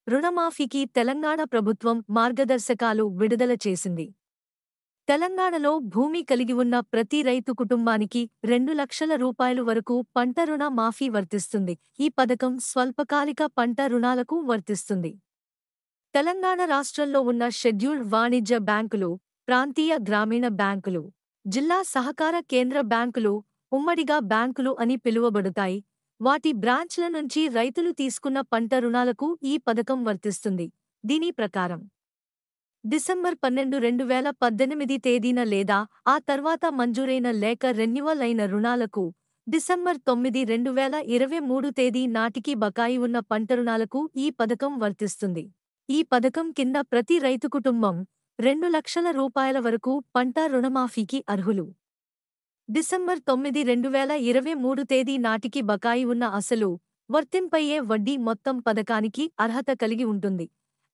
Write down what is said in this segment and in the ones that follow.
రుణమాఫీకి తెలంగాణ ప్రభుత్వం మార్గదర్శకాలు విడుదల చేసింది. తెలంగాణలో భూమి కలిగి ఉన్న ప్రతి రైతు కుటుంబానికి 2 లక్షల రూపాయలు వరకు పంట రుణ మాఫీ వర్తిస్తుంది. ఈ పథకం స్వల్పకాలిక పంట రుణాలకు వర్తిస్తుంది. తెలంగాణ రాష్ట్రంలో ఉన్న షెడ్యూల్డ్ వాణిజ్య బ్యాంకులు, ప్రాంతీయ గ్రామీణ బ్యాంకులు, జిల్లా సహకార కేంద్ర బ్యాంకులు, ఉమ్మడిగా బ్యాంకులు అని పిలువబడుతాయి. వాటి బ్రాంచ్ల నుంచి రైతులు తీసుకున్న పంట రుణాలకు ఈ పథకం వర్తిస్తుంది. దీని ప్రకారం డిసెంబర్ 12, 2018 తేదీన లేదా ఆ తర్వాత మంజూరైన లేక రెన్యువల్ అయిన రుణాలకు, డిసెంబర్ 9, 2023 తేదీ నాటికి బకాయి ఉన్న పంట రుణాలకు ఈ పథకం వర్తిస్తుంది. ఈ పథకం కింద ప్రతి రైతు కుటుంబం 2 లక్షల రూపాయల వరకు పంట రుణమాఫీకి అర్హులు. డిసెంబర్ 9, 2023 తేదీ నాటికి బకాయి ఉన్న అసలు, వర్తింపయ్యే వడ్డీ మొత్తం పథకానికి అర్హత కలిగి ఉంటుంది.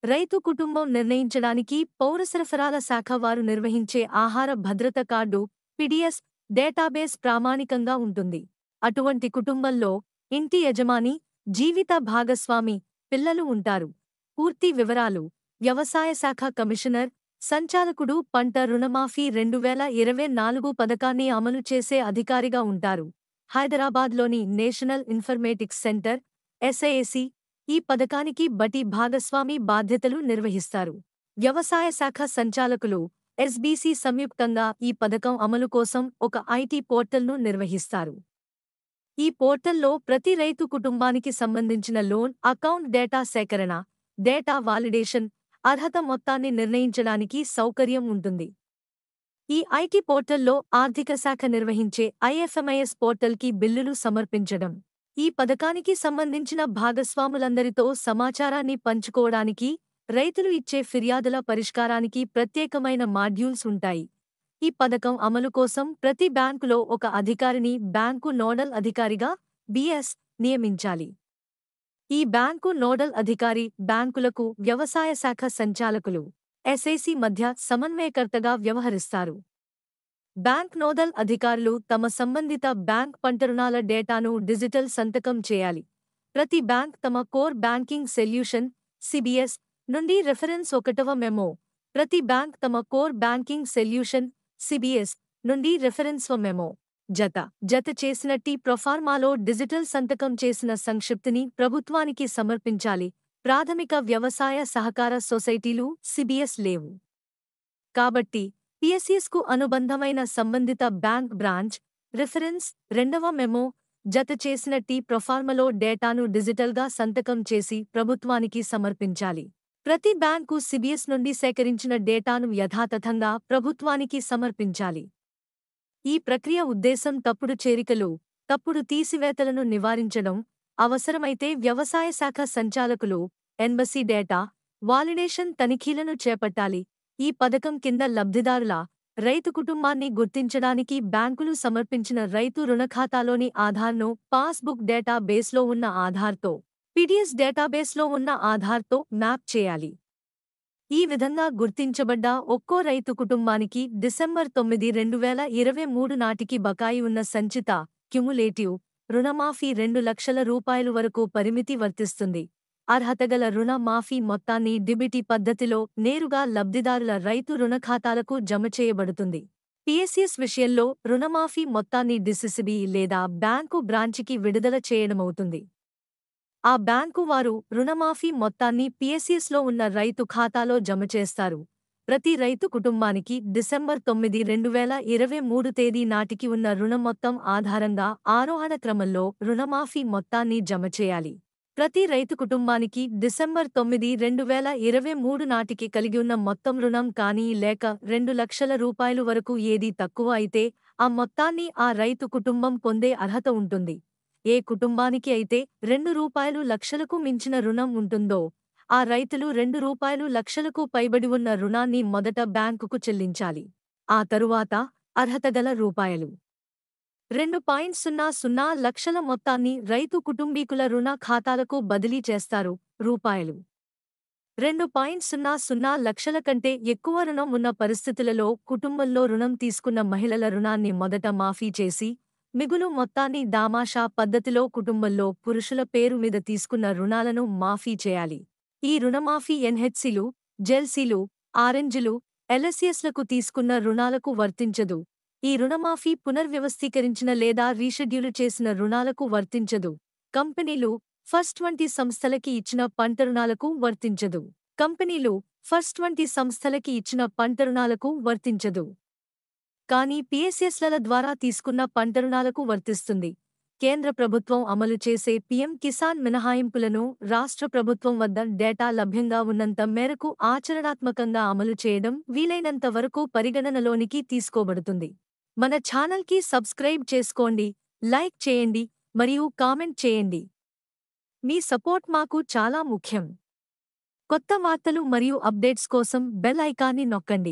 రైతు కుటుంబం నిర్ణయించడానికి పౌర సరఫరాల శాఖ వారు నిర్వహించే ఆహార భద్రత కార్డు (పిడిఎస్) డేటాబేస్ ప్రామాణికంగా ఉంటుంది. అటువంటి కుటుంబంలో ఇంటి యజమాని, జీవిత భాగస్వామి, పిల్లలు ఉంటారు. పూర్తి వివరాలు: వ్యవసాయ శాఖ కమిషనర్, సంచాలకుడు పంట రుణమాఫీ 2024 పథకాన్ని అమలు చేసే అధికారిగా ఉంటారు. హైదరాబాద్లోని నేషనల్ ఇన్ఫర్మేటిక్స్ సెంటర్ (ఎస్ఐఏసి) ఈ పథకానికి బటి భాగస్వామి బాధ్యతలు నిర్వహిస్తారు. వ్యవసాయ శాఖ సంచాలకులు, ఎస్బీసీ సంయుక్తంగా ఈ పథకం అమలు కోసం ఒక ఐటీ పోర్టల్ను నిర్వహిస్తారు. ఈ పోర్టల్లో ప్రతి రైతు కుటుంబానికి సంబంధించిన లోన్ అకౌంట్ డేటా సేకరణ, డేటా వాలిడేషన్, అర్హత మొత్తాన్ని నిర్ణయించడానికి సౌకర్యం ఉంటుంది. ఈ ఐటీ పోర్టల్లో ఆర్థిక శాఖ నిర్వహించే ఐఎఫ్ఎంఐఎస్ పోర్టల్కి బిల్లులు సమర్పించడం, ఈ పథకానికి సంబంధించిన భాగస్వాములందరితో సమాచారాన్ని పంచుకోవడానికి, రైతులు ఇచ్చే ఫిర్యాదుల పరిష్కారానికి ప్రత్యేకమైన మాడ్యూల్స్ ఉంటాయి. ఈ పథకం అమలు కోసం ప్రతి బ్యాంకులో ఒక అధికారిని బ్యాంకు నోడల్ అధికారిగా (బీఎస్) నియమించాలి. ఈ బ్యాంకు నోడల్ అధికారి బ్యాంకులకు వ్యవసాయ శాఖ సంచాలకులు (ఎస్ఐసి) మధ్య సమన్వయకర్తగా వ్యవహరిస్తారు. బ్యాంక్ నోడల్ అధికారులు తమ సంబంధిత బ్యాంక్ పంట రుణాల డేటాను డిజిటల్ సంతకం చేయాలి. ప్రతి బ్యాంక్ తమ కోర్ బ్యాంకింగ్ సొల్యూషన్ (సిబిఎస్) నుండి రిఫరెన్స్ 1వ మెమో, ప్రతి బ్యాంక్ తమ కోర్ బ్యాంకింగ్ సొల్యూషన్ (సిబిఎస్) నుండి రిఫరెన్స్ మెమో జత చేసిన ప్రొఫార్మాలో డిజిటల్ సంతకం చేసిన సంక్షిప్తిని ప్రభుత్వానికి సమర్పించాలి. ప్రాథమిక వ్యవసాయ సహకార సొసైటీలు సిబిఎస్ లేవు కాబట్టి పిఎస్సిఎస్కు అనుబంధమైన సంబంధిత బ్యాంక్ బ్రాంచ్ రిఫరెన్స్ 2వ మెమో జత చేసిన ప్రొఫార్మాలో డేటాను డిజిటల్గా సంతకం చేసి ప్రభుత్వానికి సమర్పించాలి. ప్రతి బ్యాంకు సిబిఎస్ నుండి సేకరించిన డేటాను యథాతథంగా ప్రభుత్వానికి సమర్పించాలి. ఈ ప్రక్రియ ఉద్దేశం తప్పుడు చేరికలు, తప్పుడు తీసివేతలను నివారించడం. అవసరమైతే వ్యవసాయ శాఖ సంచాలకులు ఎన్బసి డేటా వాలిడేషన్ తనిఖీలను చేపట్టాలి. ఈ పథకం కింద లబ్ధిదారుల, రైతు కుటుంబాన్ని గుర్తించడానికి బ్యాంకులు సమర్పించిన రైతు రుణఖాతాలోని ఆధార్ను పాస్బుక్ డేటా బేస్లో ఉన్న ఆధార్తో, పిడిఎస్ డేటాబేస్లో ఉన్న ఆధార్తో మ్యాప్ చేయాలి. ఈ విధంగా గుర్తించబడ్డ ఒక్కో రైతు కుటుంబానికి డిసెంబర్ 9, 2023 నాటికి బకాయి ఉన్న సంచిత క్యుములేటివ్ రుణమాఫీ 2 లక్షల రూపాయలు వరకు పరిమితి వర్తిస్తుంది. అర్హతగల రుణ మాఫీ మొత్తాన్ని డిబిటీ పద్ధతిలో నేరుగా లబ్ధిదారుల రైతు రుణ ఖాతాలకు జమ చేయబడుతుంది. పిఎస్సిఎస్ విషయంలో రుణమాఫీ మొత్తాన్ని డిసిసిబి లేదా బ్యాంకు బ్రాంచికి విడుదల చేయడమవుతుంది. ఆ బ్యాంకు వారు రుణమాఫీ మొత్తాన్ని పిఎస్సిఎస్లో ఉన్న రైతు ఖాతాలో జమ చేస్తారు. ప్రతి రైతు కుటుంబానికి డిసెంబర్ 9, 2023 తేదీ నాటికి ఉన్న రుణ మొత్తం ఆధారంగా ఆరోహణ క్రమంలో రుణమాఫీ మొత్తాన్ని జమ చేయాలి. ప్రతి రైతు కుటుంబానికి డిసెంబర్ 9, 2023 నాటికి కలిగి ఉన్న మొత్తం రుణం కానీ లేక 2 లక్షల రూపాయలు వరకు ఏది తక్కువ అయితే ఆ మొత్తాన్ని ఆ రైతు కుటుంబం పొందే అర్హత ఉంటుంది. ఏ కుటుంబానికి అయితే 2 లక్షలకు మించిన రుణం ఉంటుందో ఆ రైతులు 2 లక్షలకు పైబడి ఉన్న రుణాన్ని మొదట బ్యాంకుకు చెల్లించాలి. ఆ తరువాత అర్హతగల (2.00 లక్షల మొత్తాన్ని రైతు కుటుంబీకుల రుణ ఖాతాలకు బదిలీ చేస్తారు. (2.00 లక్షల కంటే ఎక్కువ రుణం ఉన్న పరిస్థితులలో కుటుంబంలో రుణం తీసుకున్న మహిళల రుణాన్ని మొదట మాఫీ చేసి మిగులు మొత్తాన్ని దామాషా పద్ధతిలో కుటుంబంలో పురుషుల పేరు మీద తీసుకున్న రుణాలను మాఫీ చేయాలి. ఈ రుణమాఫీ ఎన్హెచ్సిలు, జెల్సీలు, ఆరెంజ్లు, ఎల్ఎస్ఎస్లకు తీసుకున్న రుణాలకు వర్తించదు. ఈ రుణమాఫీ పునర్వ్యవస్థీకరించిన లేదా రీషెడ్యూలు చేసిన రుణాలకు వర్తించదు. కంపెనీలు, ఫస్ట్ వంటి సంస్థలకి ఇచ్చిన పంట రుణాలకు వర్తించదు. కంపెనీలు, ఫస్ట్ వంటి సంస్థలకి ఇచ్చిన పంట రుణాలకు వర్తించదు. కానీ పిఎస్ఎస్ల ద్వారా తీసుకున్న పంట రుణాలకు వర్తిస్తుంది. కేంద్ర ప్రభుత్వం అమలు చేసే పీఎం కిసాన్ మినహాయింపులను రాష్ట్ర ప్రభుత్వం వద్ద డేటా లభ్యంగా ఉన్నంత మేరకు ఆచరణాత్మకంగా అమలు చేయడం వీలైనంత వరకు పరిగణనలోనికి తీసుకోబడుతుంది. మన ఛానల్కి సబ్స్క్రైబ్ చేసుకోండి, లైక్ చేయండి మరియు కామెంట్ చేయండి. మీ సపోర్ట్ మాకు చాలా ముఖ్యం. కొత్త వార్తలు మరియు అప్డేట్స్ కోసం బెల్ ఐకాన్ని నొక్కండి.